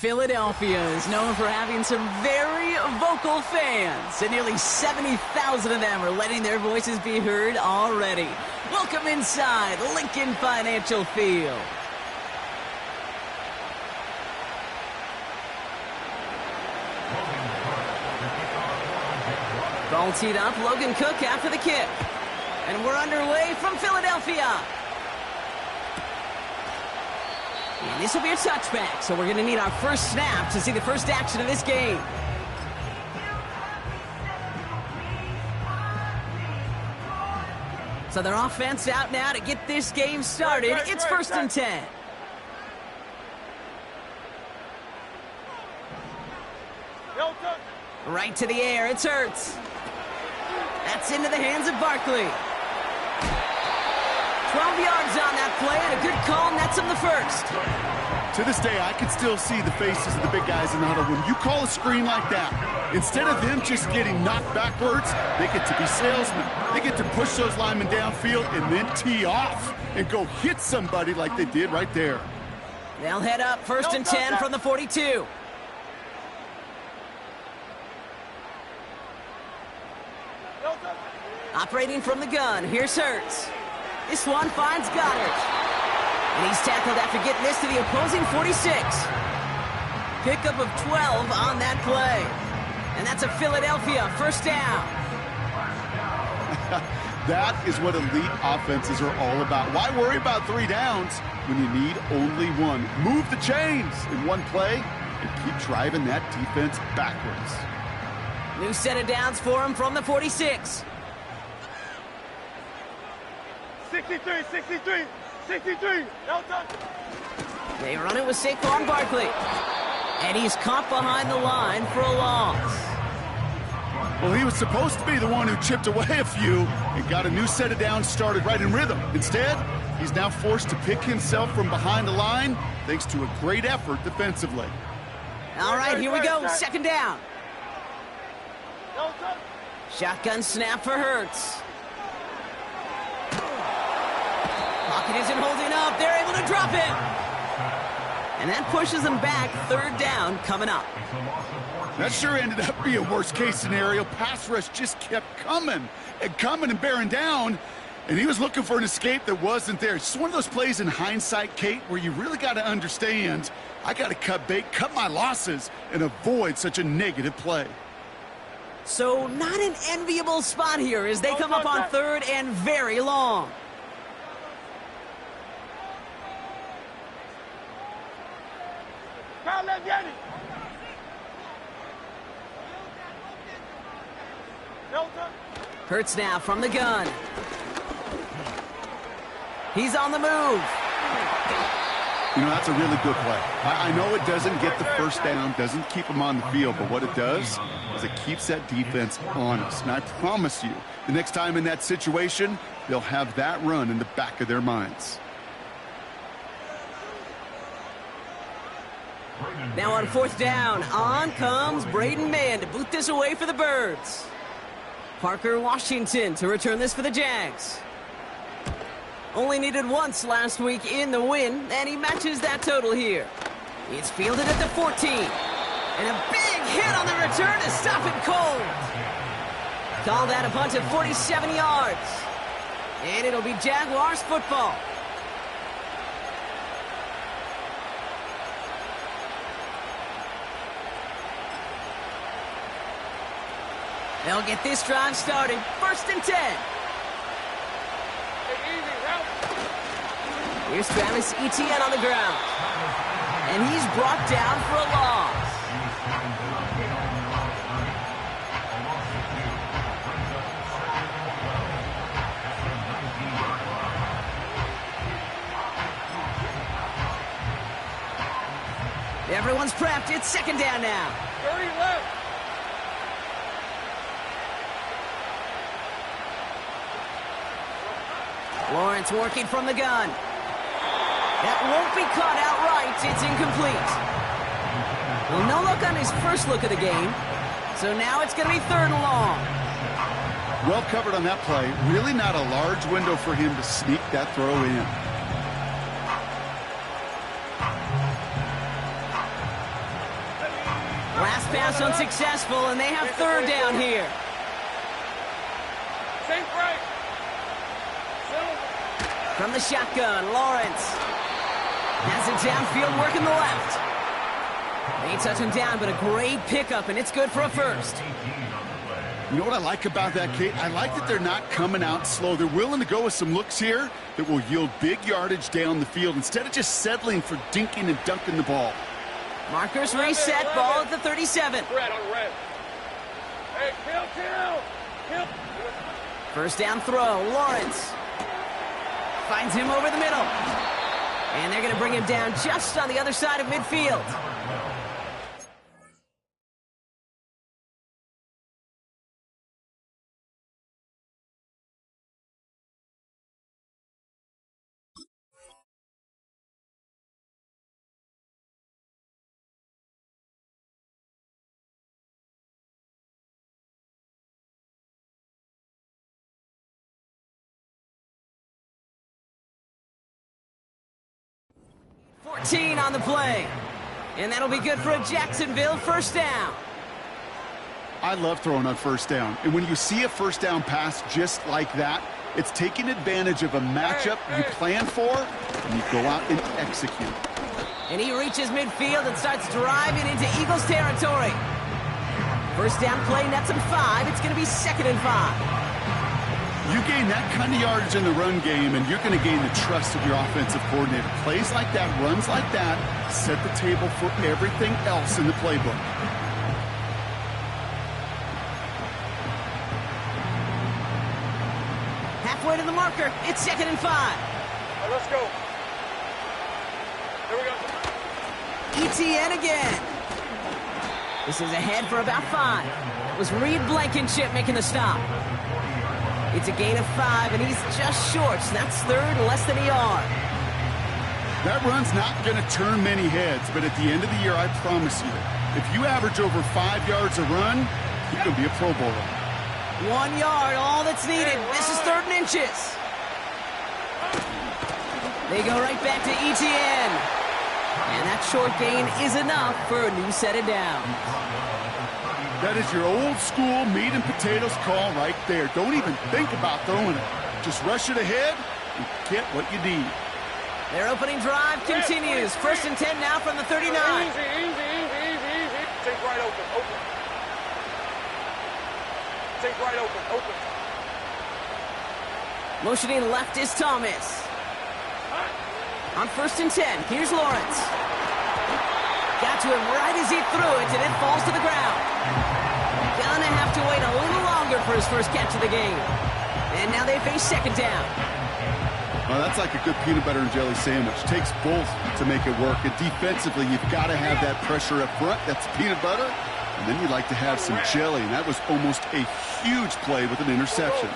Philadelphia is known for having some very vocal fans, and nearly 70,000 of them are letting their voices be heard already. Welcome inside Lincoln Financial Field. Ball teed up, Logan Cook after the kick. And we're underway from Philadelphia. And this will be a touchback, so we're going to need our first snap to see the first action of this game. So their offense out now to get this game started. It's 1st and 10. Right to the air, it's Hurts. That's into the hands of Barkley. 12 yards on that play, and a good call nets him the first. To this day, I can still see the faces of the big guys in the huddle. When you call a screen like that, instead of them just getting knocked backwards, they get to be salesmen. They get to push those linemen downfield and then tee off and go hit somebody like they did right there. They'll head up 1st and 10 from the 42. Operating from the gun, here's Hurts. This one finds Goddard. And he's tackled after getting this to the opposing 46. Pickup of 12 on that play. And that's a Philadelphia first down. That is what elite offenses are all about. Why worry about 3 downs when you need only one? Move the chains in one play and keep driving that defense backwards. New set of downs for him from the 46. 63. They run it with Saquon Barkley. And he's caught behind the line for a loss. Well, he was supposed to be the one who chipped away a few and got a new set of downs started right in rhythm. Instead, he's now forced to pick himself from behind the line thanks to a great effort defensively. All right, here we go. 2nd down. Shotgun snap for Hurts. Pocket isn't holding up. They're able to drop it. And that pushes them back. 3rd down coming up. That sure ended up being a worst-case scenario. Pass rush just kept coming and bearing down. And he was looking for an escape that wasn't there. It's just one of those plays in hindsight, Kate, where you really got to understand, I got to cut bait, cut my losses, and avoid such a negative play. So not an enviable spot here as they come up on 3rd and very long. Hurts now from the gun. He's on the move. You know, that's a really good play. I know it doesn't get the first down, doesn't keep them on the field, but what it does is it keeps that defense honest. And I promise you, the next time in that situation, they'll have that run in the back of their minds. Now on 4th down, on comes Braden Mann to boot this away for the Birds. Parker Washington to return this for the Jags. Only needed once last week in the win, and he matches that total here. It's fielded at the 14. And a big hit on the return to stop it cold. Called out a punt of 47 yards. And it'll be Jaguars football. They'll get this drive started. 1st and 10. Here's Travis Etienne on the ground. And he's brought down for a loss. Everyone's prepped. It's 2nd down now. 30 left. Lawrence working from the gun. That won't be caught outright. It's incomplete. Well, no luck on his first look of the game. So now it's going to be 3rd and long. Well covered on that play. Really not a large window for him to sneak that throw in. Last pass unsuccessful, and they have third down here. From the shotgun, Lawrence has it downfield, working the left. They touch him down, but a great pickup, and it's good for a first. You know what I like about that, Kate? I like that they're not coming out slow. They're willing to go with some looks here that will yield big yardage down the field instead of just settling for dinking and dunking the ball. Markers reset, ball at the 37. Red on red. Hey, kill. First down throw, Lawrence finds him over the middle. And they're going to bring him down just on the other side of midfield. .14 on the play. And that'll be good for a Jacksonville first down. I love throwing on first down. And when you see a first down pass just like that, it's taking advantage of a matchup you plan for, and you go out and execute. And he reaches midfield and starts driving into Eagles territory. First down play nets him 5. It's going to be 2nd and 5. You gain that kind of yardage in the run game, and you're going to gain the trust of your offensive coordinator. Plays like that, runs like that, set the table for everything else in the playbook. Halfway to the marker. It's 2nd and 5. Right, let's go. Here we go. ETN again. This is ahead for about 5. It was Reed Blankenship making the stop. It's a gain of 5, and he's just short. So that's third, less than a yard. That run's not going to turn many heads, but at the end of the year, I promise you, if you average over 5 yards a run, you're going to be a Pro Bowler. 1 yard, all that's needed. This is 3rd and inches. They go right back to ETN. And that short gain is enough for a new set of downs. That is your old school meat and potatoes call right there. Don't even think about throwing it. Just rush it ahead and get what you need. Their opening drive continues. 1st and 10 now from the 39. Easy. Take right open. Take right open. Motioning left is Thomas. On 1st and 10, here's Lawrence. Got to him right as he threw it, and it falls to the ground. Gonna have to wait a little longer for his first catch of the game. And now they face 2nd down. Well, that's like a good peanut butter and jelly sandwich. Takes both to make it work. And defensively, you've got to have that pressure up front. That's peanut butter. And then you'd like to have some jelly. And that was almost a huge play with an interception.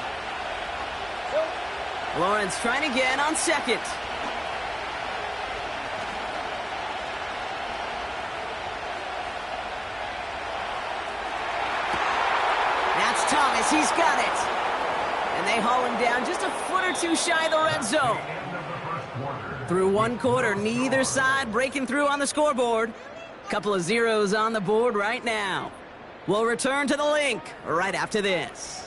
Lawrence trying again on 2nd. Thomas, he's got it. And they haul him down just a foot or two shy of the red zone. Through 1 quarter, neither side breaking through on the scoreboard. Couple of zeros on the board right now. We'll return to the link right after this.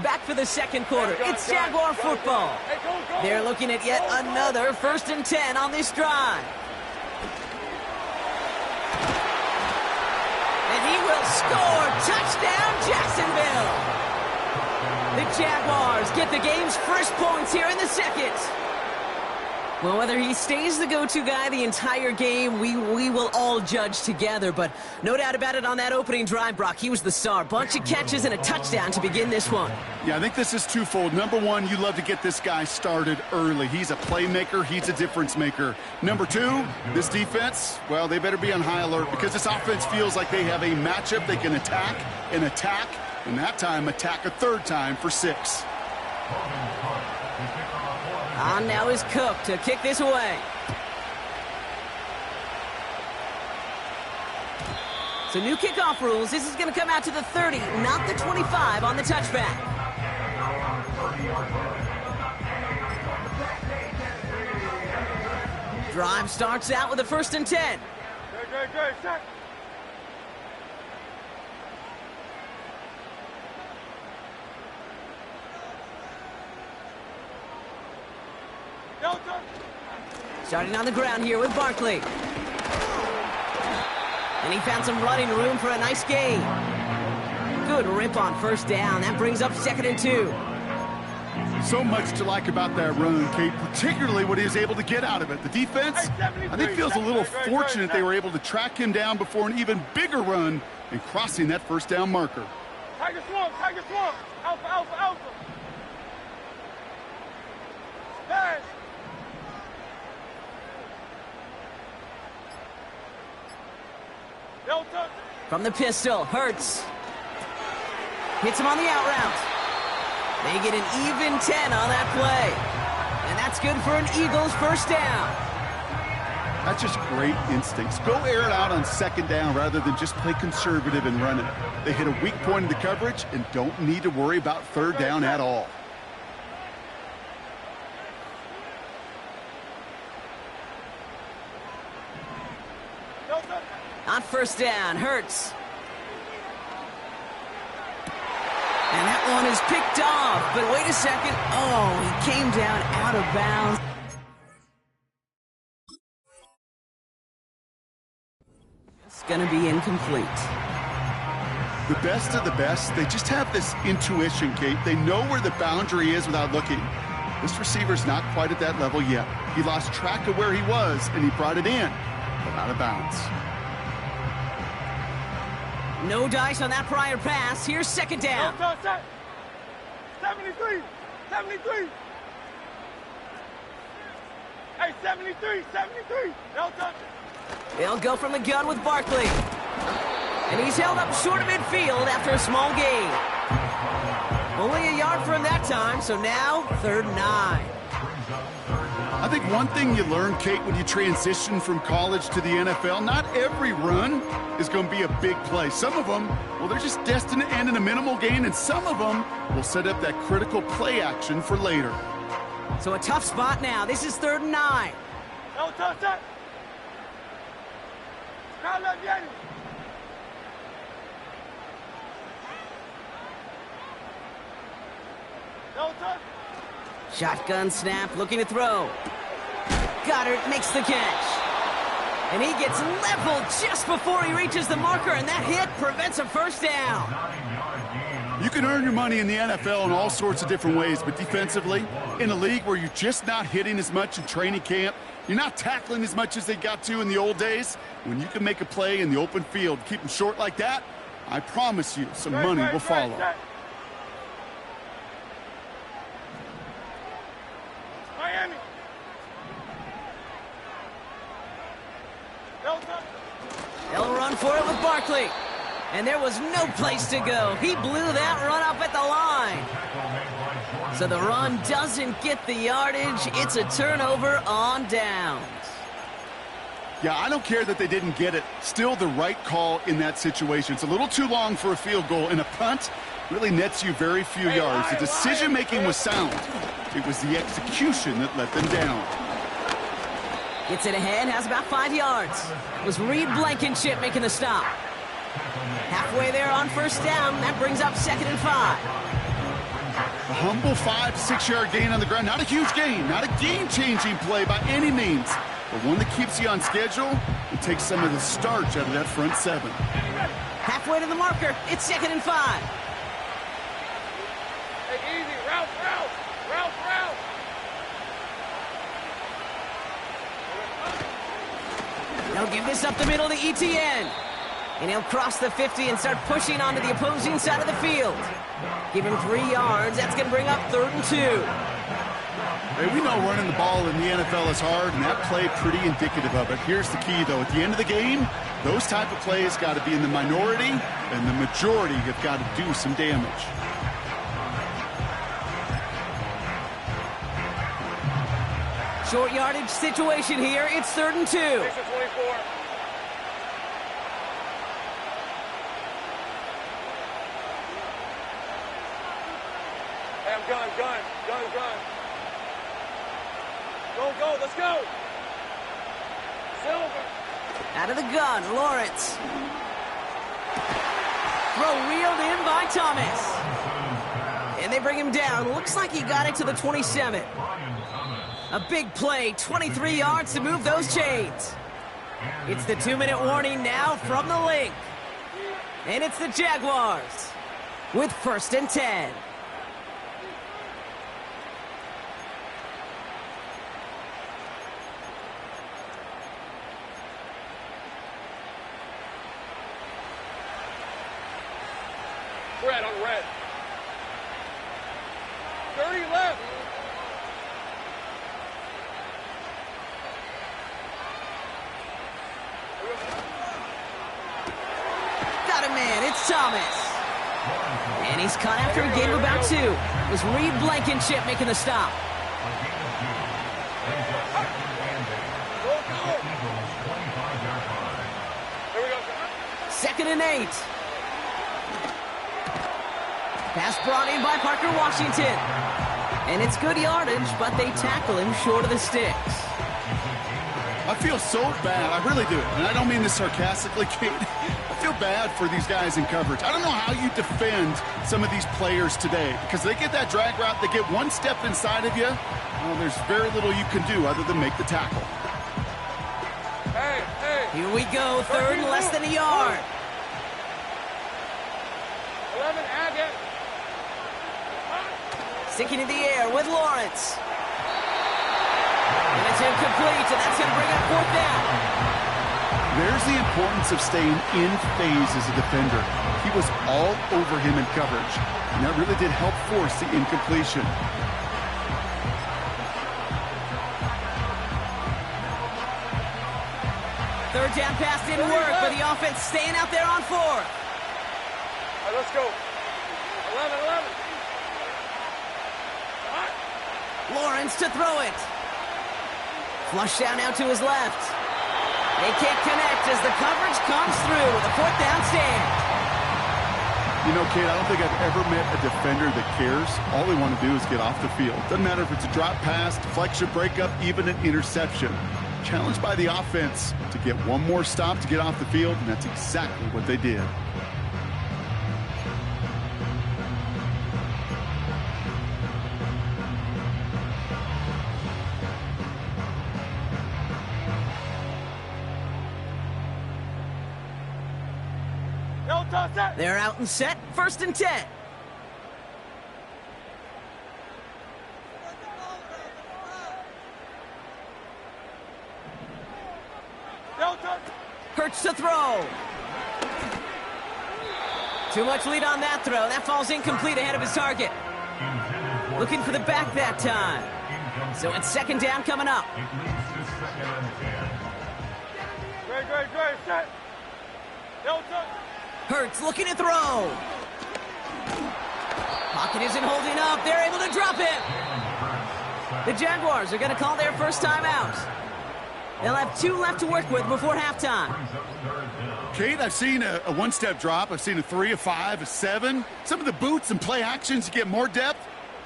Back for the 2nd quarter. It's Jaguar football. They're looking at yet another 1st and 10 on this drive. And he will score. Touchdown, Jacksonville. The Jaguars get the game's first points here in the 2nd. Well, whether he stays the go-to guy the entire game, we will all judge together. But no doubt about it on that opening drive, Brock, he was the star. Bunch of catches and a touchdown to begin this one. Yeah, I think this is twofold. Number one, you love to get this guy started early. He's a playmaker. He's a difference maker. Number two, this defense, well, they better be on high alert because this offense feels like they have a matchup they can attack, and that time attack a 3rd time for 6. On now is Cook to kick this away. So new kickoff rules. This is going to come out to the 30, not the 25 on the touchback. Drive starts out with a 1st and 10. Good, set. Delta. Starting on the ground here with Barkley. And he found some running room for a nice gain. Good rip on 1st down. That brings up 2nd and 2. So much to like about that run, Kate, particularly what he was able to get out of it. The defense, I think, feels a little fortunate they were able to track him down before an even bigger run and crossing that 1st down marker. Tiger swamp. Alpha. Pass. Delta. From the pistol, Hurts. Hits him on the out route. They get an even 10 on that play. And that's good for an Eagles 1st down. That's just great instincts. Go air it out on 2nd down rather than just play conservative and run it. They hit a weak point in the coverage and don't need to worry about 3rd down at all. On 1st down, Hurts. And that one is picked off, but wait a second. Oh, he came down out of bounds. It's going to be incomplete. The best of the best, they just have this intuition, Kate. They know where the boundary is without looking. This receiver's not quite at that level yet. He lost track of where he was, and he brought it in, but out of bounds. No dice on that prior pass. Here's 2nd down. 73. Hey, 73. Delta. They'll go from the gun with Barkley. And he's held up short of midfield after a small gain. Only a yard for him that time, so now 3rd and 9. I think one thing you learn, Kate, when you transition from college to the NFL, not every run is going to be a big play. Some of them, well, they're just destined to end in a minimal gain, and some of them will set up that critical play action for later. So a tough spot now. This is 3rd and 9. Delta. Shotgun snap, looking to throw. Goddard makes the catch. And he gets leveled just before he reaches the marker, and that hit prevents a 1st down. You can earn your money in the NFL in all sorts of different ways, but defensively, in a league where you're just not hitting as much in training camp, you're not tackling as much as they got to in the old days, when you can make a play in the open field, keep them short like that, I promise you some money will follow. Miami. Delta. They'll run for it with Barkley. And there was no place to go. He blew that run up at the line. So the run doesn't get the yardage. It's a turnover on downs. Yeah, I don't care that they didn't get it. Still the right call in that situation. It's a little too long for a field goal, and a punt really nets you very few yards. The decision-making was sound. It was the execution that let them down. Gets it ahead, has about 5 yards. It was Reed Blankenship making the stop. Halfway there on 1st down, that brings up 2nd and 5. A humble 5-6 yard gain on the ground. Not a huge gain, not a game-changing play by any means, but one that keeps you on schedule and takes some of the starch out of that front 7. Halfway to the marker, it's 2nd and 5. Take it easy. Route. They'll give this up the middle to ETN. And he'll cross the 50 and start pushing onto the opposing side of the field. Give him 3 yards. That's going to bring up 3rd and 2. Hey, we know running the ball in the NFL is hard, and that play pretty indicative of it. Here's the key, though. At the end of the game, those type of plays got to be in the minority, and the majority have got to do some damage. Short yardage situation here. It's 3rd and 2. 6 to 24. gun. Go, let's go. Silver. Out of the gun, Lawrence. Throw reeled in by Thomas. And they bring him down. Looks like he got it to the 27. A big play, 23 yards to move those chains. It's the 2-minute warning now from the link. And it's the Jaguars with 1st and 10. Red on red. 30 left. Got a man, it's Thomas. And he's caught after a gain of about 2. It was Reed Blankenship making the stop. Here we go. 2nd and 8. Pass brought in by Parker Washington. And it's good yardage, but they tackle him short of the sticks. I feel so bad. I really do. And I don't mean this sarcastically, Kate. I feel bad for these guys in coverage. I don't know how you defend some of these players today because they get that drag route, they get one step inside of you. Well, there's very little you can do other than make the tackle. Hey. Here we go, 3rd and less than a yard. 11, add it. Sticking in the air with Lawrence. And it's incomplete, and that's going to bring up 4th down. There's the importance of staying in phase as a defender. He was all over him in coverage, and that really did help force the incompletion. Third down pass didn't work, but the offense staying out there on 4th. All right, let's go. 11. Lawrence to throw it. Flush down now to his left. They can't connect as the coverage comes through with a 4th down stand. You know, Kate, I don't think I've ever met a defender that cares. All they want to do is get off the field. Doesn't matter if it's a drop pass, deflection, breakup, even an interception. Challenged by the offense to get one more stop to get off the field, and that's exactly what they did. They're out and set, 1st and 10. Hurts to throw. Too much lead on that throw. That falls incomplete ahead of his target. Looking for the back that time. So it's 2nd down coming up. Great, set. Delta. Hurts looking to throw. Pocket isn't holding up. They're able to drop it. The Jaguars are going to call their first time out. They'll have 2 left to work with before halftime. Kate, I've seen a one-step drop. I've seen a 3, a 5, a 7. Some of the boots and play actions to get more depth.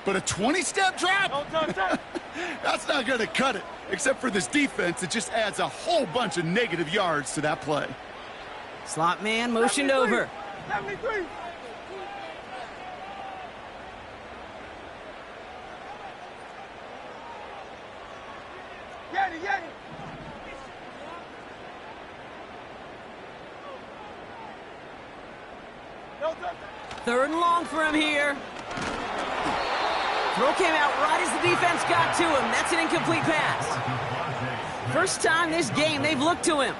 But a 20-step drop? That's not going to cut it. Except for this defense, it just adds a whole bunch of negative yards to that play. Slot man motioned over. 73. Get it. Third and long for him here. Throw came out right as the defense got to him. That's an incomplete pass. First time this game they've looked to him.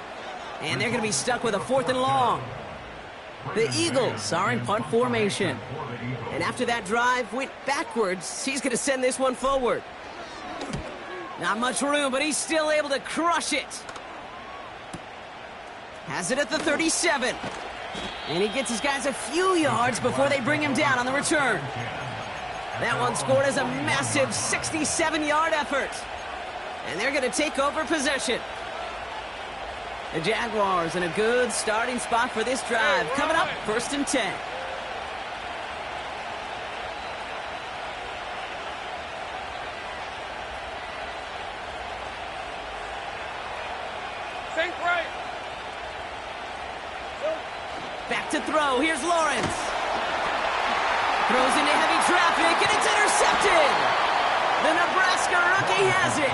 And they're going to be stuck with a 4th and long. The Eagles are in punt formation. And after that drive went backwards, he's going to send this one forward. Not much room, but he's still able to crush it. Has it at the 37. And he gets his guys a few yards before they bring him down on the return. That one scored as a massive 67-yard effort. And they're going to take over possession. The Jaguars in a good starting spot for this drive. Coming up, 1st and 10. Think right. Back to throw. Here's Lawrence. Throws into heavy traffic, and it's intercepted. The Nebraska rookie has it.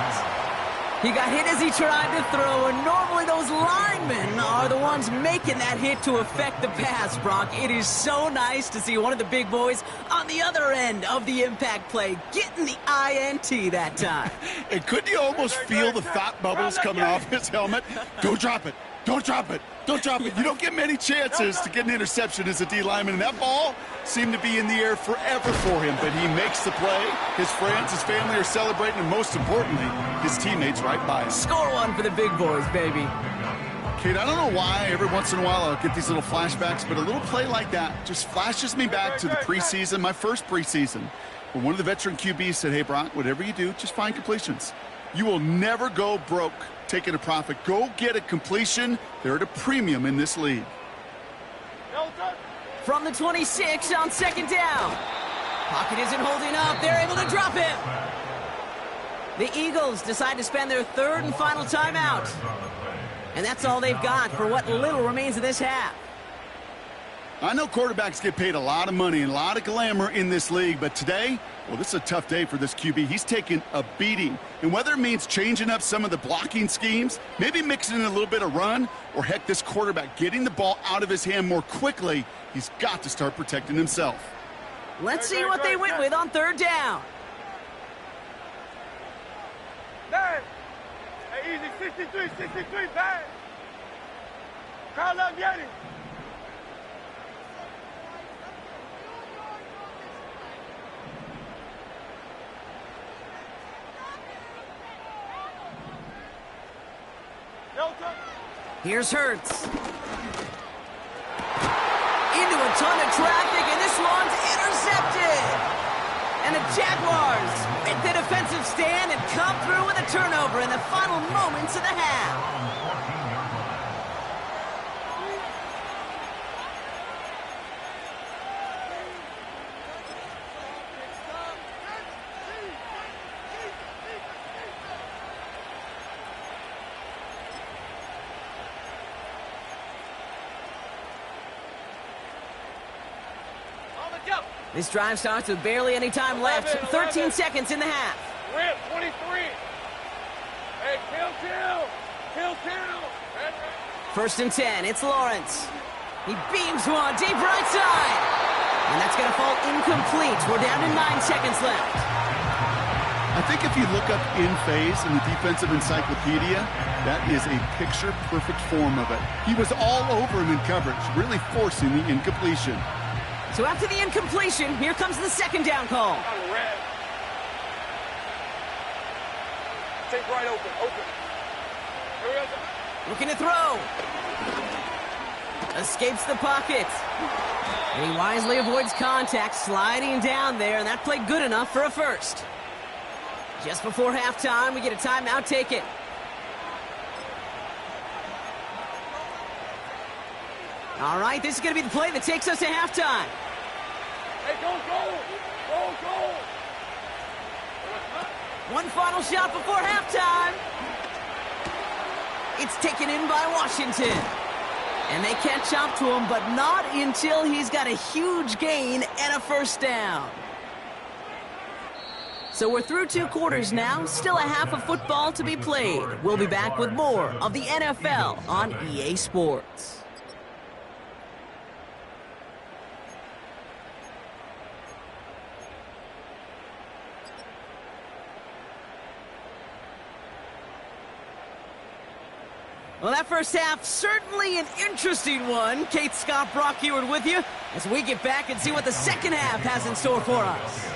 He got hit as he tried to throw, and normally those linemen are the ones making that hit to affect the pass, Brock. It is so nice to see one of the big boys on the other end of the impact play getting the INT that time. And couldn't you almost feel the thought bubbles coming off his helmet? Don't drop it. Don't drop it. Don't drop it. You don't get many chances to get an interception as a D lineman, and that ball seemed to be in the air forever for him, but he makes the play. His friends, his family are celebrating, and most importantly, his teammates right by him. Score one for the big boys, baby. Kate, I don't know why every once in a while I'll get these little flashbacks, but a little play like that just flashes me back to the preseason, my first preseason, when one of the veteran QBs said, hey, Brock, whatever you do, just find completions. You will never go broke taking a profit. Go get a completion. They're at a premium in this league. From the 26 on second down. Pocket isn't holding up. They're able to drop him. The Eagles decide to spend their third and final timeout. And that's all they've got for what little remains of this half. I know quarterbacks get paid a lot of money and a lot of glamour in this league, but today, well, this is a tough day for this QB. He's taking a beating. And whether it means changing up some of the blocking schemes, maybe mixing in a little bit of run, or heck, this quarterback getting the ball out of his hand more quickly, he's got to start protecting himself. Let's see what they went with on third down. Hey, easy, 63, bang. Crowd up, get him. Here's Hurts. Into a ton of traffic, and this one's intercepted. And the Jaguars make the defensive stand and come through with a turnover in the final moments of the half. This drive starts with barely any time left. 13 seconds in the half. Rip, 23. Hey, kill. First and 10, it's Lawrence. He beams one deep right side. And that's going to fall incomplete. We're down to 9 seconds left. I think if you look up in phase in the defensive encyclopedia, that is a picture-perfect form of it. He was all over him in coverage, really forcing the incompletion. So after the incompletion, here comes the second down call. Take right open. Looking to throw. Escapes the pocket. And he wisely avoids contact, sliding down there, and that played good enough for a first. Just before halftime, we get a timeout taken. All right, this is going to be the play that takes us to halftime. Hey, go. One final shot before halftime. It's taken in by Washington. And they catch up to him, but not until he's got a huge gain and a first down. So we're through 2 quarters now, still a half of football to be played. We'll be back with more of the NFL on EA Sports. Well, that first half, certainly an interesting one. Kate, Scott, Brock Ewart with you as we get back and see what the second half has in store for us.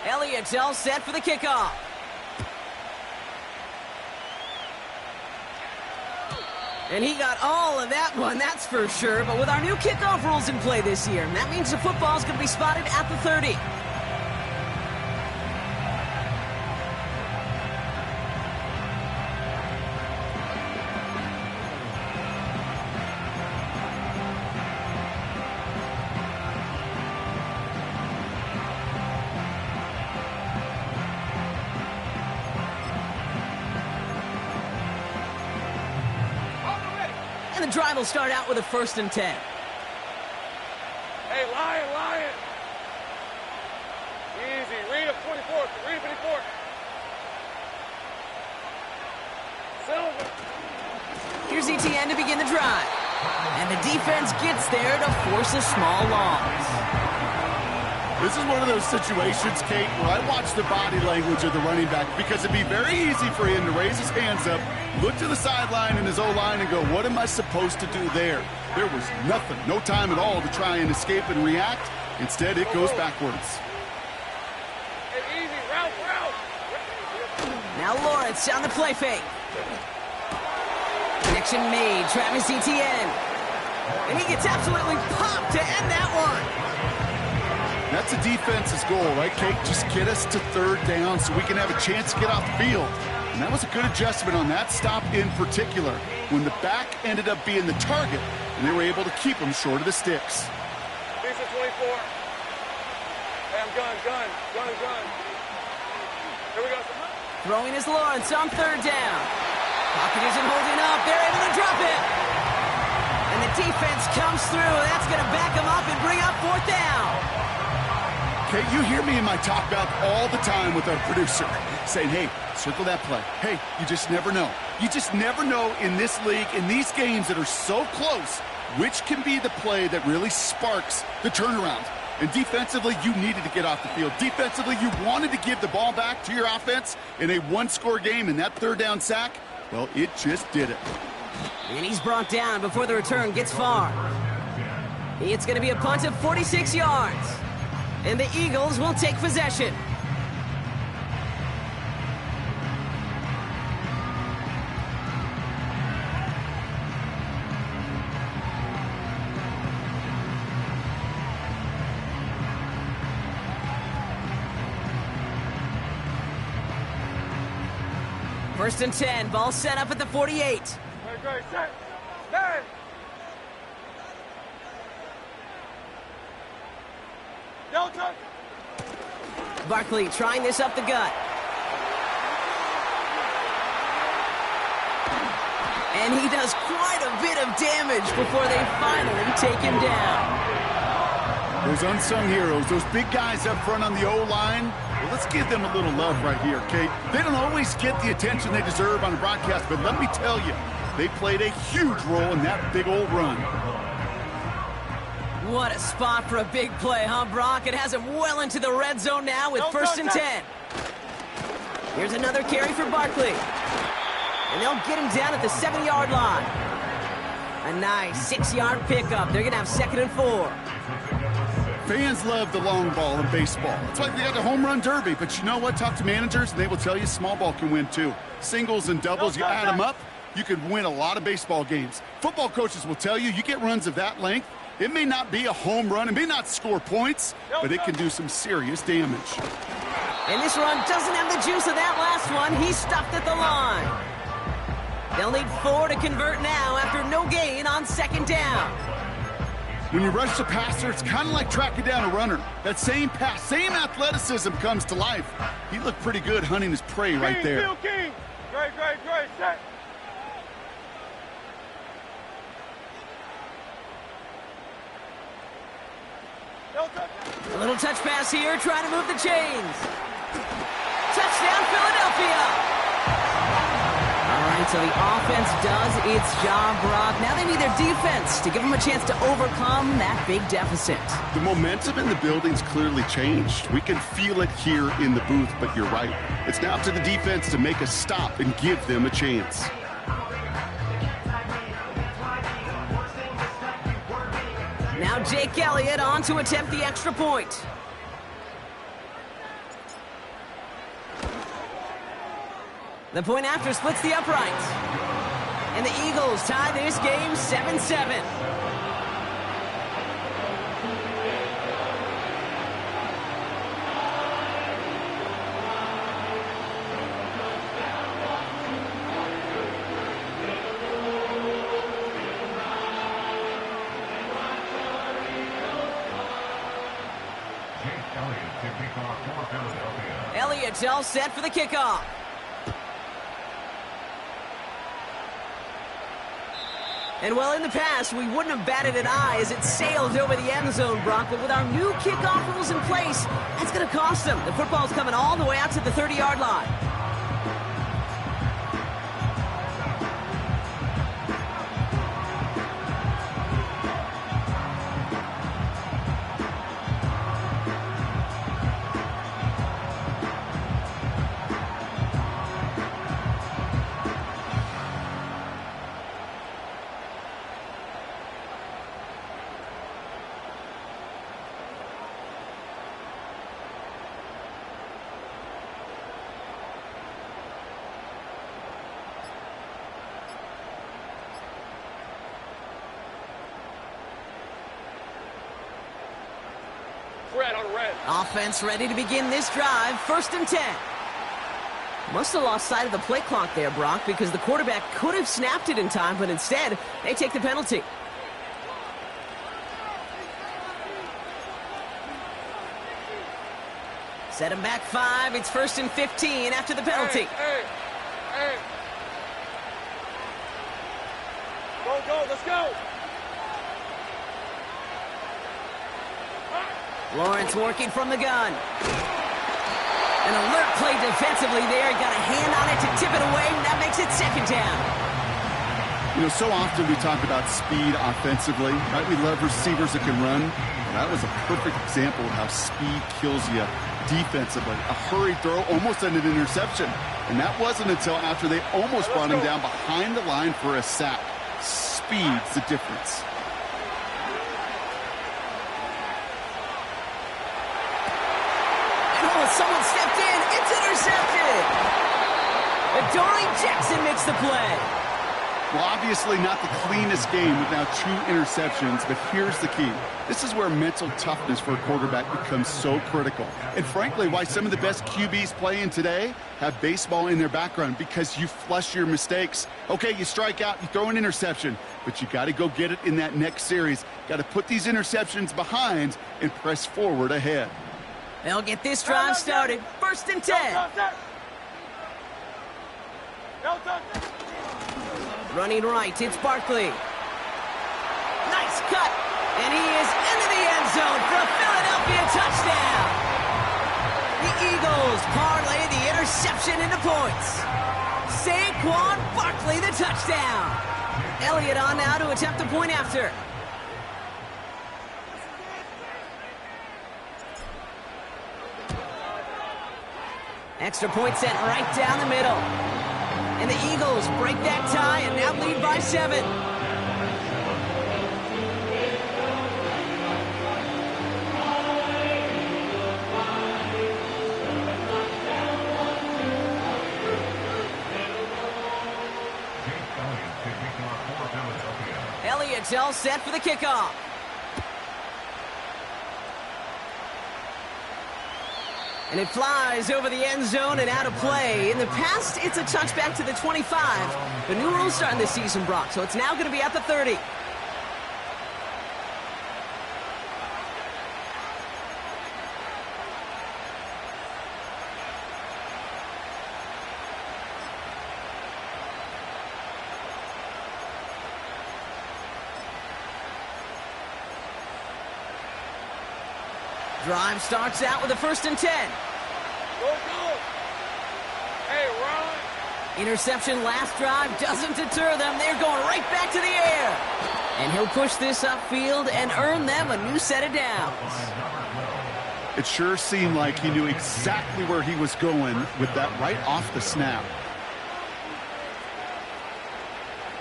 Elliott's all set for the kickoff. And he got all of that one, that's for sure. But with our new kickoff rules in play this year, that means the football's going to be spotted at the 30. And the drive will start out with a 1st and 10. Hey, Lion. Easy. Read up 24. Read up 24. Silver. Here's ETN to begin the drive. And the defense gets there to force a small loss. This is one of those situations, Kate, where I watch the body language of the running back because it'd be very easy for him to raise his hands up, look to the sideline in his O-line and go, what am I supposed to do there? There was nothing, no time at all to try and escape and react. Instead, it goes backwards. Hey, easy. Route. Now Lawrence on the play fake. Connection made, Travis Etienne. And he gets absolutely popped to end that one. That's a defense's goal, right, Kate? Just get us to 3rd down so we can have a chance to get off the field. And that was a good adjustment on that stop in particular, when the back ended up being the target, and they were able to keep him short of the sticks. Lisa 24. Hey, I'm gun. Here we go. Throwing is Lawrence on 3rd down. Pocket isn't holding up. They're able to drop it. And the defense comes through. That's going to back them up and bring up 4th down. Okay, you hear me in my talk back all the time with our producer saying, hey, circle that play. Hey, you just never know. You just never know in this league, in these games that are so close, which can be the play that really sparks the turnaround. And defensively, you needed to get off the field. Defensively, you wanted to give the ball back to your offense in a 1-score game, and that 3rd down sack, well, it just did it. And he's brought down before the return gets far. It's going to be a punt of 46 yards. And the Eagles will take possession. First and 10, ball set up at the 48. Great. Set. 10. Delta. Barkley trying this up the gut. And he does quite a bit of damage before they finally take him down. Those unsung heroes, those big guys up front on the O-line, well, let's give them a little love right here, Kate. They don't always get the attention they deserve on a broadcast, but let me tell you, they played a huge role in that big old run. What a spot for a big play, huh, Brock? It has him well into the red zone now with 1st and 10. Here's another carry for Barkley. And they'll get him down at the 7-yard line. A nice 6-yard pickup. They're going to have 2nd and 4. Fans love the long ball in baseball. It's like they got the home run derby. But you know what? Talk to managers, and they will tell you small ball can win too. Singles and doubles, you add them up, you could win a lot of baseball games. Football coaches will tell you get runs of that length. It may not be a home run, it may not score points, but it can do some serious damage. And this run doesn't have the juice of that last one. He's stopped at the line. They'll need 4 to convert now after no gain on 2nd down. When you rush the passer, it's kind of like tracking down a runner. That same pass, same athleticism comes to life. He looked pretty good hunting his prey right there. King. Great. Set. A little touch pass here, trying to move the chains. Touchdown, Philadelphia! All right, so the offense does its job, Brock. Now they need their defense to give them a chance to overcome that big deficit. The momentum in the building's clearly changed. We can feel it here in the booth, but you're right. It's now up to the defense to make a stop and give them a chance. Now Jake Elliott on to attempt the extra point. The point after splits the uprights. And the Eagles tie this game 7-7. Elliott all set for the kickoff. And while in the past, we wouldn't have batted an eye as it sailed over the end zone, Brock, but with our new kickoff rules in place, that's going to cost them. The football's coming all the way out to the 30-yard line. Red on red. Offense ready to begin this drive. 1st and 10. Must have lost sight of the play clock there, Brock, because the quarterback could have snapped it in time, but instead, they take the penalty. Set him back 5. It's 1st and 15 after the penalty. Hey. Go, let's go. Lawrence working from the gun. An alert play defensively there. Got a hand on it to tip it away, and that makes it 2nd down. You know, so often we talk about speed offensively, right? We love receivers that can run. That was a perfect example of how speed kills you defensively. A hurried throw almost ended an interception. And that wasn't until after they almost brought him down behind the line for a sack. Speed's the difference. Someone stepped in. It's intercepted. Adoree Jackson makes the play. Well, obviously not the cleanest game with now 2 interceptions, but here's the key. This is where mental toughness for a quarterback becomes so critical. And frankly, why some of the best QBs playing today have baseball in their background, because you flush your mistakes. Okay, you strike out, you throw an interception, but you got to go get it in that next series. Got to put these interceptions behind and press forward ahead. They'll get this drive started. 1st and 10. Running right, it's Barkley. Nice cut. And he is into the end zone for a Philadelphia touchdown. The Eagles parlay the interception into points. Saquon Barkley, the touchdown. Elliott on now to attempt the point after. Extra point set right down the middle. And the Eagles break that tie and now lead by 7. Elliott's all set for the kickoff. And it flies over the end zone and out of play. In the past, it's a touchback to the 25. The new rules starting this season, Brock, so it's now going to be at the 30. Drive starts out with a 1st and 10. Go. Hey, run. Interception last drive doesn't deter them. They're going right back to the air. And he'll push this upfield and earn them a new set of downs. It sure seemed like he knew exactly where he was going with that right off the snap.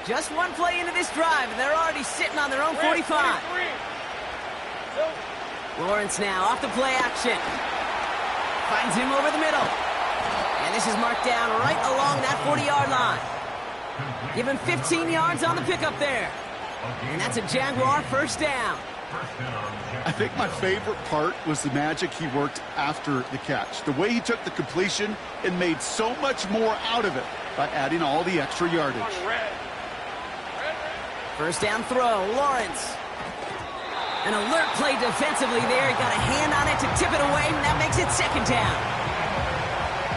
Just one play into this drive, and they're already sitting on their own 45. Lawrence now off the play action. Finds him over the middle. And this is marked down right along that 40-yard line. Give him 15 yards on the pickup there. And that's a Jaguar 1st down. I think my favorite part was the magic he worked after the catch. The way he took the completion and made so much more out of it by adding all the extra yardage. 1st down throw, Lawrence. An alert play defensively there. He got a hand on it to tip it away, and that makes it 2nd down.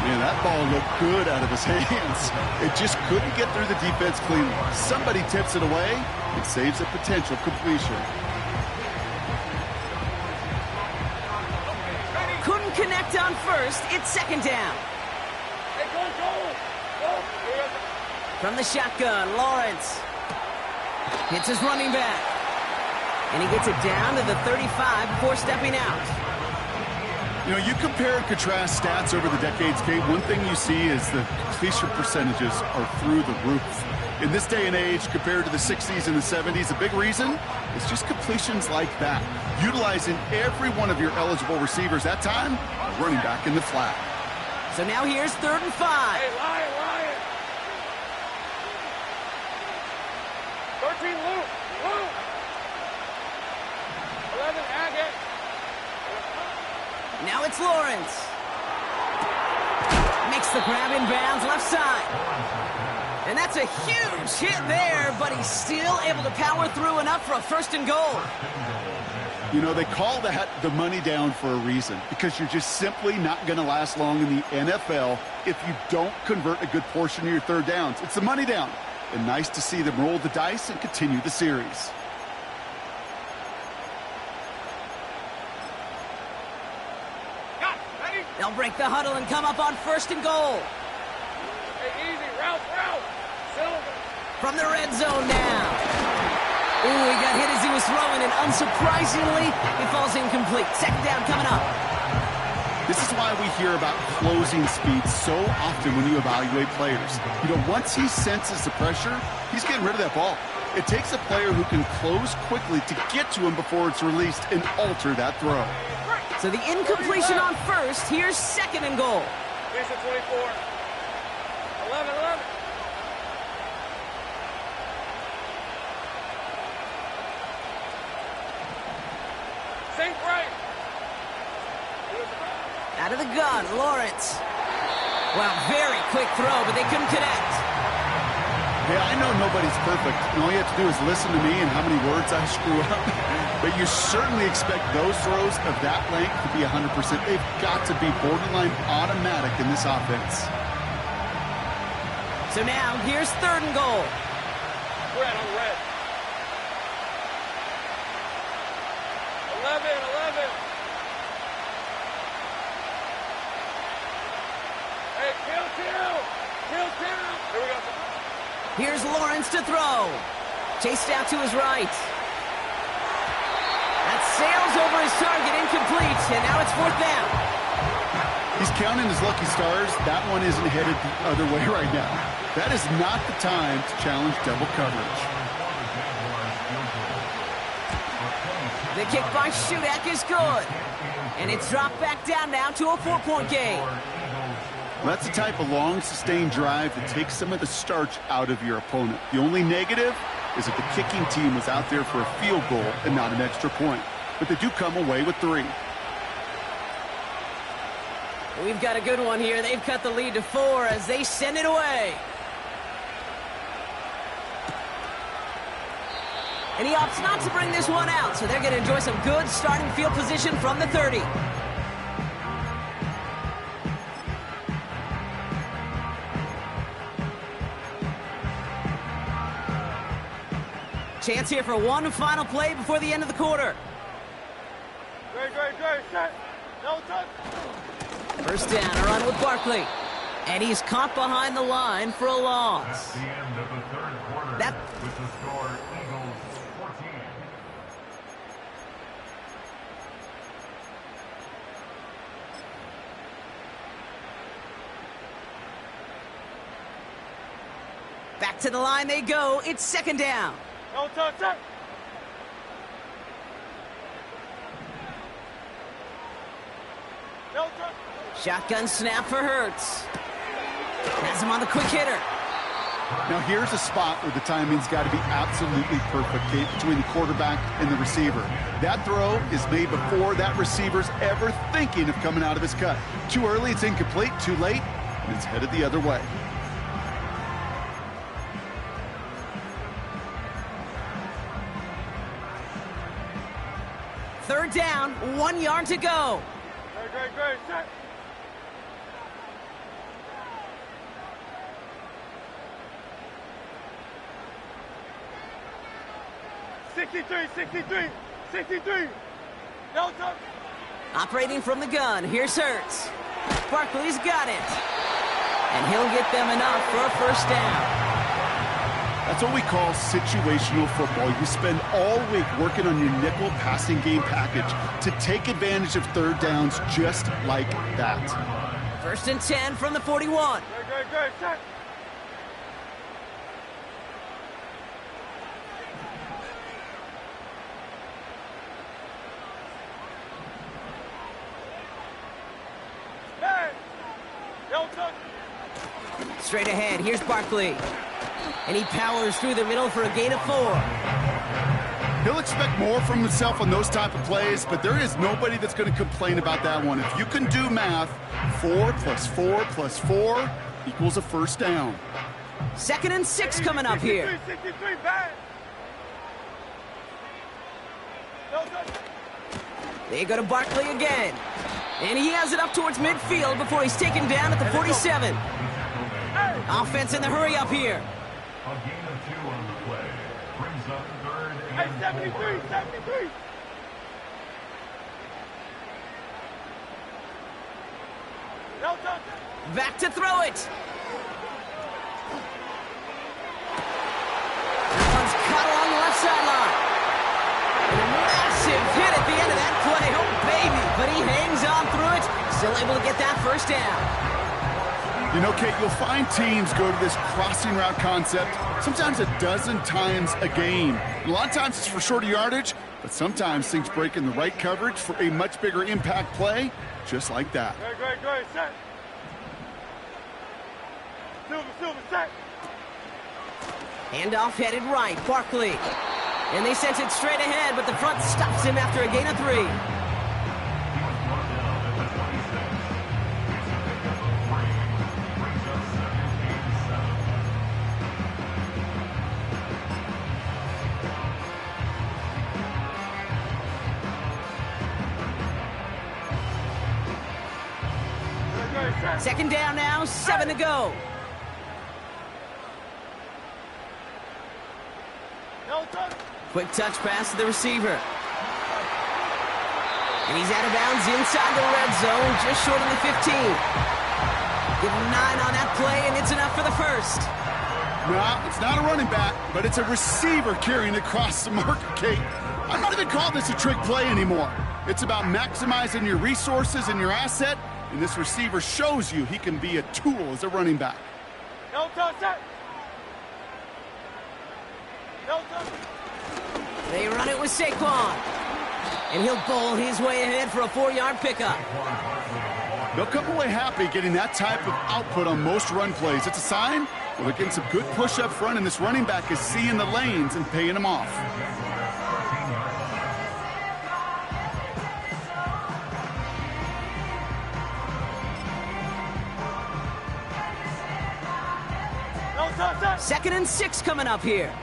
Man, that ball looked good out of his hands. It just couldn't get through the defense cleanly. Somebody tips it away and saves a potential completion. Couldn't connect on first. It's second down. Hey, go, go! Go! From the shotgun, Lawrence hits his running back. And he gets it down to the 35 before stepping out. You know, you compare and contrast stats over the decades, Kate. One thing you see is the completion percentages are through the roof. In this day and age, compared to the 60s and the 70s, a big reason is just completions like that. Utilizing every one of your eligible receivers. That time, a running back in the flat. So now here's 3rd and 5. Hey, Lion, Lion! 13, Luke! Luke! 11, Agate! Now it's Lawrence. Makes the grab in bounds left side. And that's a huge hit there, but he's still able to power through enough for a 1st and goal. You know, they call that the money down for a reason, because you're just simply not going to last long in the NFL if you don't convert a good portion of your 3rd downs. It's the money down. And nice to see them roll the dice and continue the series. They'll break the huddle and come up on 1st and goal. Hey, easy, route, route! Silver! From the red zone now. Ooh, he got hit as he was throwing, and unsurprisingly, he falls incomplete. 2nd down coming up. This is why we hear about closing speed so often when you evaluate players. You know, once he senses the pressure, he's getting rid of that ball. It takes a player who can close quickly to get to him before it's released and alter that throw. So the incompletion on 1st. Here's 2nd and goal. Jason 24. 11, 11. Sink right. Out of the gun, Lawrence. Wow, very quick throw, but they couldn't connect. Yeah, I know nobody's perfect, and all you have to do is listen to me and how many words I screw up. But you certainly expect those throws of that length to be 100%. They've got to be borderline automatic in this offense. So now, here's 3rd and goal. Red on red. 11, 11. Hey, kill, kill! Kill, kill! Here we go. Here's Lawrence to throw. Chased out to his right. That sails over his target, incomplete, and now it's 4th down. He's counting his lucky stars. That one isn't headed the other way right now. That is not the time to challenge double coverage. The kick by Shudak is good. And it's dropped back down now to a 4-point game. That's the type of long, sustained drive that takes some of the starch out of your opponent. The only negative is that the kicking team was out there for a field goal and not an extra point. But they do come away with 3. We've got a good one here. They've cut the lead to 4 as they send it away. And he opts not to bring this one out, so they're going to enjoy some good starting field position from the 30. Chance here for one final play before the end of the quarter. Great, set. No touch. 1st down, a run with Barkley. And he's caught behind the line for a loss. At the end of the 3rd quarter, with the score Eagles 14. Back to the line they go. It's 2nd down. No touch, set. No touch. Shotgun snap for Hurts. Has him on the quick hitter. Now here's a spot where the timing's got to be absolutely perfect, Kate, between the quarterback and the receiver. That throw is made before that receiver's ever thinking of coming out of his cut. Too early, it's incomplete. Too late, and it's headed the other way. Third down, 1 yard to go. Great, set. 63, 63, 63. No touch. Operating from the gun, here's Hurts. Barkley's got it. And he'll get them enough for a first down. That's what we call situational football. You spend all week working on your nickel passing game package to take advantage of third downs just like that. First and 10 from the 41. Good, set. Hey, no touch. Straight ahead, here's Barkley. And he powers through the middle for a gain of 4. He'll expect more from himself on those type of plays, but there is nobody that's going to complain about that one. If you can do math, 4 plus 4 plus 4 equals a first down. Second and 6 coming up here. 63, bad. No touch. They go to Barkley again. And he has it up towards midfield before he's taken down at the 47. Hey. Offense in the hurry up here. A gain of 2 on the play. Brings up third Hey, and 73, 73. No touch. Back to throw it. That one's caught along the left sideline. And a massive hit at the end of that play. Oh, baby. But he hangs on through it. Still able to get that first down. You know, Kate, you'll find teams go to this crossing route concept sometimes a dozen times a game. A lot of times it's for shorter yardage, but sometimes things break in the right coverage for a much bigger impact play, just like that. Good, set. Silver, set. Handoff headed right, Barkley. And they sent it straight ahead, but the front stops him after a gain of 3. Second down now, 7 to go. No touch. Quick touch pass to the receiver. And he's out of bounds inside the red zone, just short of the 15. Give him 9 on that play, and it's enough for the first. No, it's not a running back, but it's a receiver carrying across the marker, Kate. I'm not even calling this a trick play anymore. It's about maximizing your resources and your asset, and this receiver shows you he can be a tool as a running back. No touch, set. No touch. They run it with Saquon. And he'll bowl his way ahead for a 4-yard pickup. They'll come away happy getting that type of output on most run plays. It's a sign well, they're getting some good push up front, and this running back is seeing the lanes and paying them off. No touch, set. Second and 6 coming up here.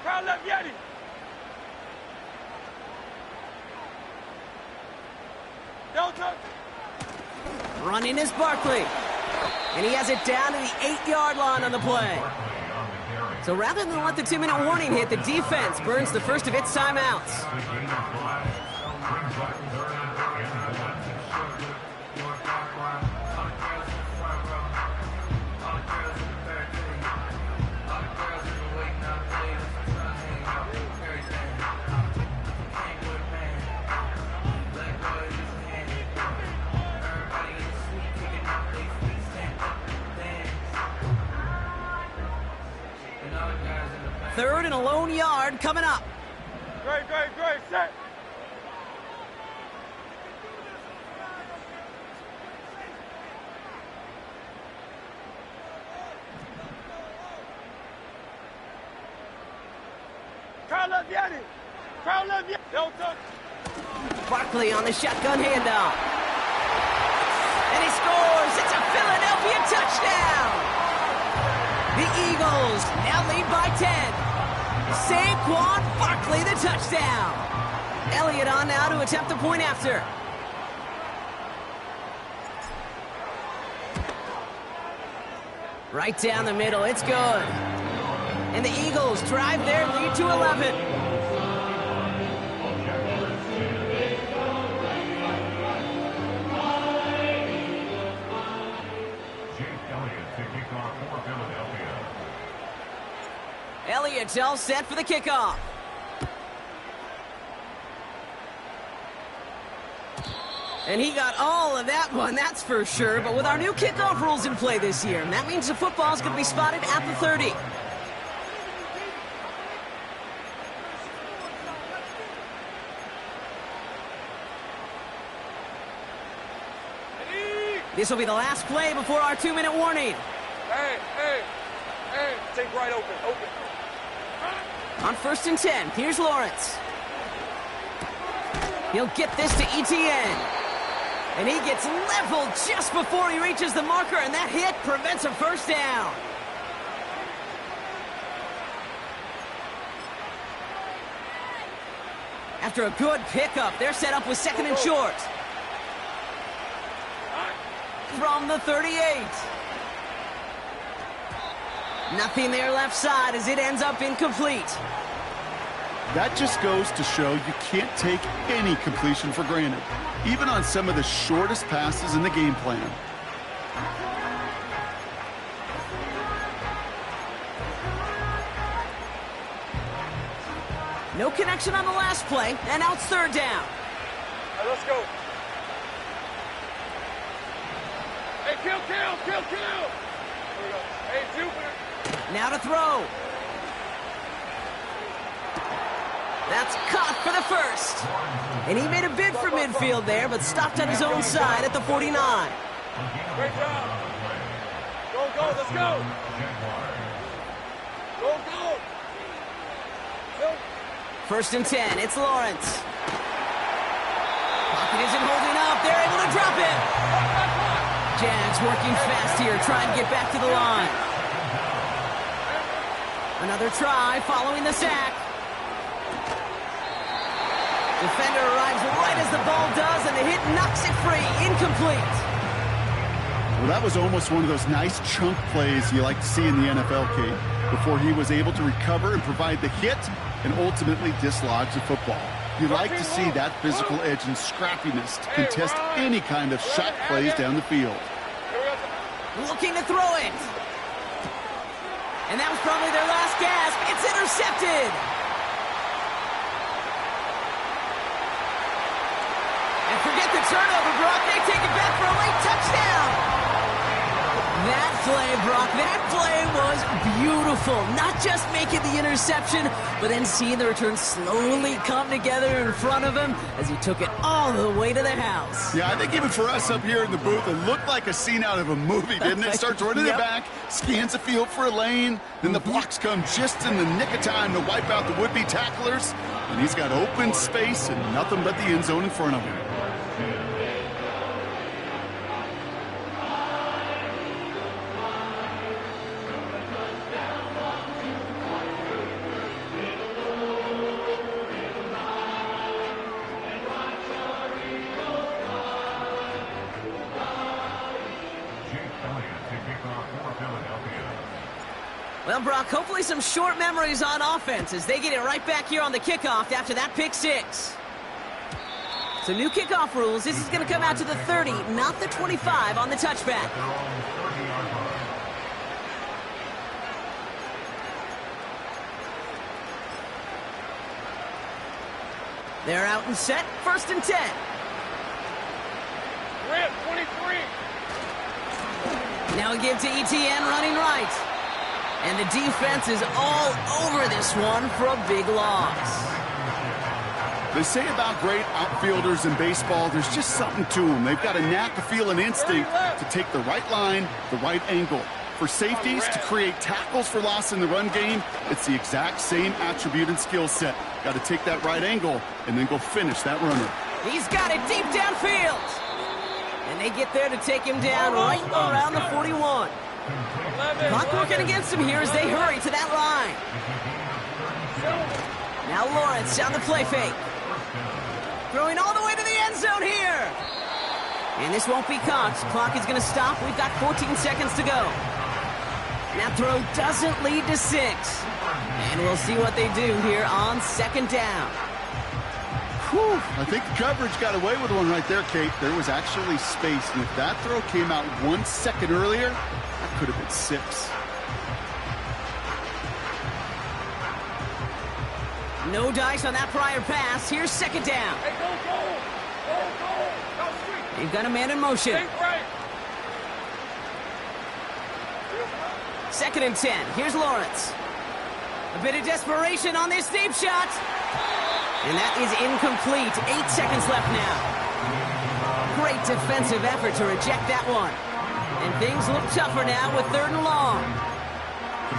Crowd left, Yeti. No touch. Running is Barkley. And he has it down to the 8-yard line on the play. So rather than let the 2-minute warning hit, the defense burns the first of its timeouts. Third and a lone yard coming up. Great, set. Crowd left, Yeti. Crowd left, Yeti. No touch. Barkley on the shotgun handoff. And he scores. It's a Philadelphia touchdown. The Eagles now lead by 10. Saquon Barkley, the touchdown. Elliott on now to attempt the point after. Right down the middle, it's good. And the Eagles drive their lead to 11. Elliott's all set for the kickoff. And he got all of that one, that's for sure. But with our new kickoff rules in play this year, that means the football's going to be spotted at the 30. This will be the last play before our 2-minute warning. Hey, take right open. On 1st and 10, here's Lawrence. He'll get this to Etienne. And he gets leveled just before he reaches the marker, and that hit prevents a first down. After a good pickup, they're set up with 2nd and short. From the 38. Nothing there left side as it ends up incomplete. That just goes to show you can't take any completion for granted, even on some of the shortest passes in the game plan. No connection on the last play, and now it's 3rd down. All right, let's go. Hey, kill! Here we go. Hey, Jupiter. Now to throw. That's caught for the first. And he made a bid for midfield there, but stopped on his own side at the 49. Great job. Go, let's go. Go. 1st and 10, it's Lawrence. Pocket isn't holding up. They're able to drop it. Jags working fast here, trying to get back to the line. Another try following the sack. Defender arrives right as the ball does, and the hit knocks it free. Incomplete. Well, that was almost one of those nice chunk plays you like to see in the NFL, Kate, before he was able to recover and provide the hit and ultimately dislodge the football. You like to see that physical edge and scrappiness to contest any kind of shot plays down the field. Looking to throw it. And that was probably their last gasp. It's intercepted. And forget the turnover, Brock. They take it back for a late touchdown. That play, Brock, that play was beautiful. Not just making the interception, but then seeing the return slowly come together in front of him as he took it all the way to the house. Yeah, I think even for us up here in the booth, it looked like a scene out of a movie, didn't it? Starts running it back, scans the field for a lane, then the blocks come just in the nick of time to wipe out the would-be tacklers, and he's got open space and nothing but the end zone in front of him. Well, Brock, hopefully some short memories on offense as they get it right back here on the kickoff after that pick six. So new kickoff rules. This is going to come out to the 30, not the 25 on the touchback. They're out and set. 1st and 10. Rip, 23. Now we give to Etienne running right. And the defense is all over this one for a big loss. They say about great outfielders in baseball, there's just something to them. They've got a knack, a feel, and instinct to take the right line, the right angle. For safeties, to create tackles for loss in the run game, it's the exact same attribute and skill set. Got to take that right angle and then go finish that runner. He's got it deep downfield. And they get there to take him down right around the 41. Clock working against him here as they hurry to that line. Now Lawrence down the play fake. Throwing all the way to the end zone here. And this won't be caught. Clock is going to stop. We've got 14 seconds to go. That throw doesn't lead to 6. And we'll see what they do here on 2nd down. Whew, I think the coverage got away with one right there, Kate. There was actually space, and if that throw came out 1 second earlier, that could have been 6. No dice on that prior pass. Here's 2nd down. Hey, go, go! Go, go! Go, street! They've got a man in motion. Think right! 2nd and 10. Here's Lawrence. A bit of desperation on this deep shot. And that is incomplete. 8 seconds left now. Great defensive effort to reject that one. And things look tougher now with 3rd and long.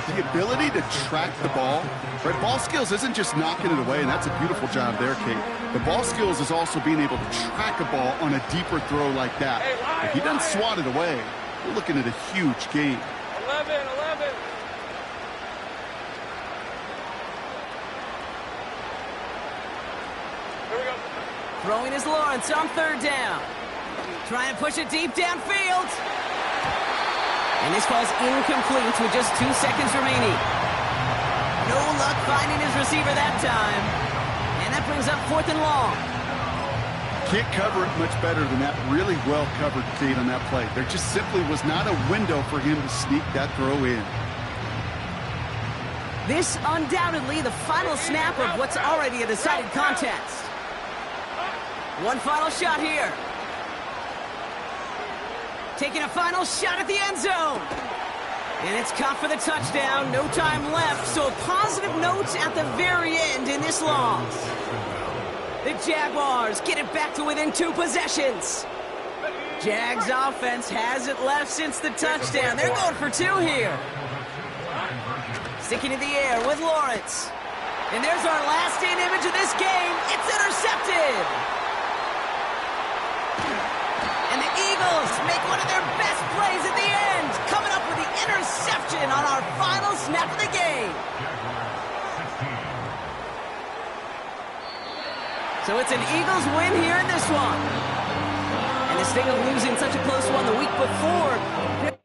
The ability to track the ball, right? Ball skills isn't just knocking it away, and that's a beautiful job there, Kate. The ball skills is also being able to track a ball on a deeper throw like that. If he doesn't swat it away, we're looking at a huge gain. 11. Here we go. Throwing is Lawrence on 3rd down. Trying to push it deep downfield. And this ball's incomplete with just 2 seconds remaining. No luck finding his receiver that time. And that brings up 4th and long. Can't cover it much better than that. Really well covered, Kate, on that play. There just simply was not a window for him to sneak that throw in. This undoubtedly the final snap of what's already a decided contest. One final shot here. Taking a final shot at the end zone. And it's caught for the touchdown. No time left, so a positive note at the very end in this loss. The Jaguars get it back to within 2 possessions. Jags offense hasn't left since the touchdown. They're going for 2 here. Sticking in the air with Lawrence. And there's our last in image of this game. It's intercepted. And the Eagles make one of their best plays at the end, coming up with the interception on our final snap of the game. So it's an Eagles win here in this one. And the sting of losing such a close one the week before